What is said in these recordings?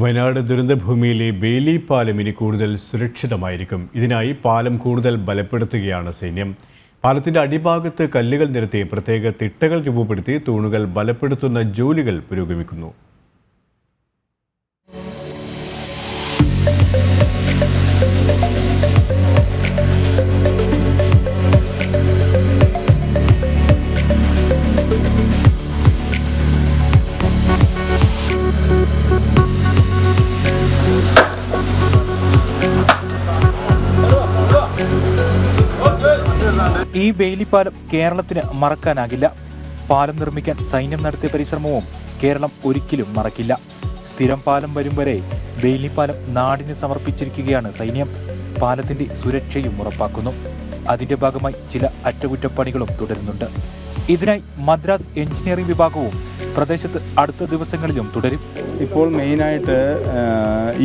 വയനാട് ദുരന്തഭൂമിയിലെ ബേലി പാലം ഇനി കൂടുതൽ സുരക്ഷിതമായിരിക്കും. ഇതിനായി പാലം കൂടുതൽ ബലപ്പെടുത്തുകയാണ് സൈന്യം. പാലത്തിന്റെ അടിഭാഗത്ത് കല്ലുകൾ നിരത്തി പ്രത്യേക തിട്ടകൾ രൂപപ്പെടുത്തി തൂണുകൾ ബലപ്പെടുത്തുന്ന ജോലികൾ പുരോഗമിക്കുന്നു. ഈ ബെയിലിപ്പാലം കേരളത്തിന് മറക്കാനാകില്ല. പാലം നിർമ്മിക്കാൻ സൈന്യം നടത്തിയ പരിശ്രമവും കേരളം ഒരിക്കലും മറക്കില്ല. സ്ഥിരം പാലം വരും വരെ ബെയിലിപ്പാലം നാടിന് സമർപ്പിച്ചിരിക്കുകയാണ് സൈന്യം. പാലത്തിന്റെ സുരക്ഷയും ഉറപ്പാക്കുന്നു. അതിന്റെ ഭാഗമായി ചില അറ്റകുറ്റപ്പണികളും തുടരുന്നുണ്ട്. ഇതിനായി മദ്രാസ് എഞ്ചിനീയറിംഗ് വിഭാഗവും പ്രദേശത്ത് അടുത്ത ദിവസങ്ങളിലും തുടരും. ഇപ്പോൾ മെയിനായിട്ട്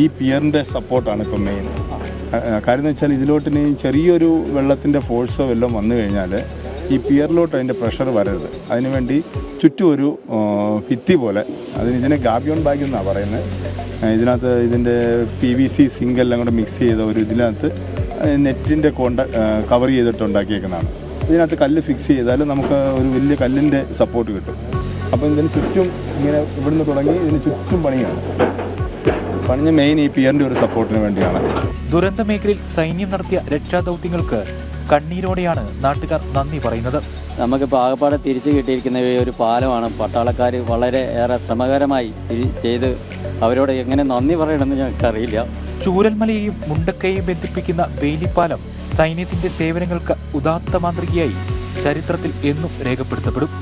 ഈ പിയറിൻ്റെ സപ്പോർട്ടാണ് ഇപ്പോൾ മെയിൻ. കാര്യം എന്ന് വെച്ചാൽ ഇതിലോട്ട് ഇനി ചെറിയൊരു വെള്ളത്തിൻ്റെ ഫോഴ്സോ വല്ലതും വന്നു കഴിഞ്ഞാൽ ഈ പിയറിലോട്ട് അതിൻ്റെ പ്രഷർ വരരുത്. അതിനുവേണ്ടി ചുറ്റും ഒരു ഭിത്തി പോലെ, ഇതിനെ ഗാബിയോൺ ബാഗ് എന്നാണ് പറയുന്നത്. ഇതിനകത്ത് ഇതിൻ്റെ PVC സിങ്കെല്ലാം കൂടെ മിക്സ് ചെയ്ത ഒരു ഇതിനകത്ത് നെറ്റിൻ്റെ കവർ ചെയ്തിട്ട് ഉണ്ടാക്കിയേക്കുന്നതാണ്. ഇതിനകത്ത് കല്ല് ഫിക്സ് ചെയ്താൽ നമുക്ക് ഒരു വലിയ കല്ലിൻ്റെ സപ്പോർട്ട് കിട്ടും. അപ്പോൾ ഇതിന് ചുറ്റും ഇങ്ങനെ ഇവിടുന്ന് തുടങ്ങി ഇതിന് ചുറ്റും പണിഞ്ഞ മെയിൻ ഈ പിയറിൻ്റെ ഒരു സപ്പോർട്ടിന് വേണ്ടിയാണ്. ദുരന്ത മേഖലയിൽ സൈന്യം നടത്തിയ രക്ഷാദൗത്യങ്ങൾക്ക് കണ്ണീരോടെയാണ് നാട്ടുകാർ നന്ദി പറയുന്നത്. നമുക്കിപ്പോൾ ആകപ്പാടെ തിരിച്ചു കിട്ടിയിരിക്കുന്ന ഒരു പാലമാണ്. പട്ടാളക്കാർ വളരെ ഏറെ ശ്രമകരമായി ചെയ്ത് അവരോട് എങ്ങനെ നന്ദി പറയണമെന്ന് ഞങ്ങൾക്കറിയില്ല. ചൂരൽമലയെയും മുണ്ടക്കയെയും ബന്ധിപ്പിക്കുന്ന ബെയിലിപ്പാലം സൈന്യത്തിന്റെ സേവനങ്ങൾക്ക് ഉദാത്ത മാതൃകയായി ചരിത്രത്തിൽ എന്നും രേഖപ്പെടുത്തപ്പെടും.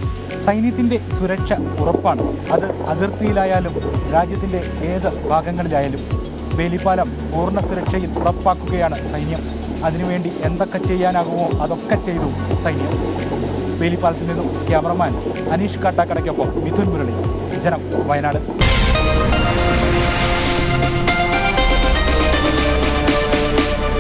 സൈന്യത്തിന്റെ സുരക്ഷ ഉറപ്പാണ്. അത് അതിർത്തിയിലായാലും രാജ്യത്തിന്റെ ഏത് ഭാഗങ്ങളിലായാലും ബെയിലിപ്പാലം പൂർണ്ണ സുരക്ഷയിൽ ഉറപ്പാക്കുകയാണ് സൈന്യം. അതിനുവേണ്ടി എന്തൊക്കെ ചെയ്യാനാകുമോ അതൊക്കെ ചെയ്തു സൈന്യം. ബെയിലിപ്പാലത്തിൽ നിന്നും ക്യാമറമാൻ അനീഷ് കാട്ടാക്കടയ്ക്കൊപ്പം മിഥുൻ മുരളി, ജനം, വയനാട്.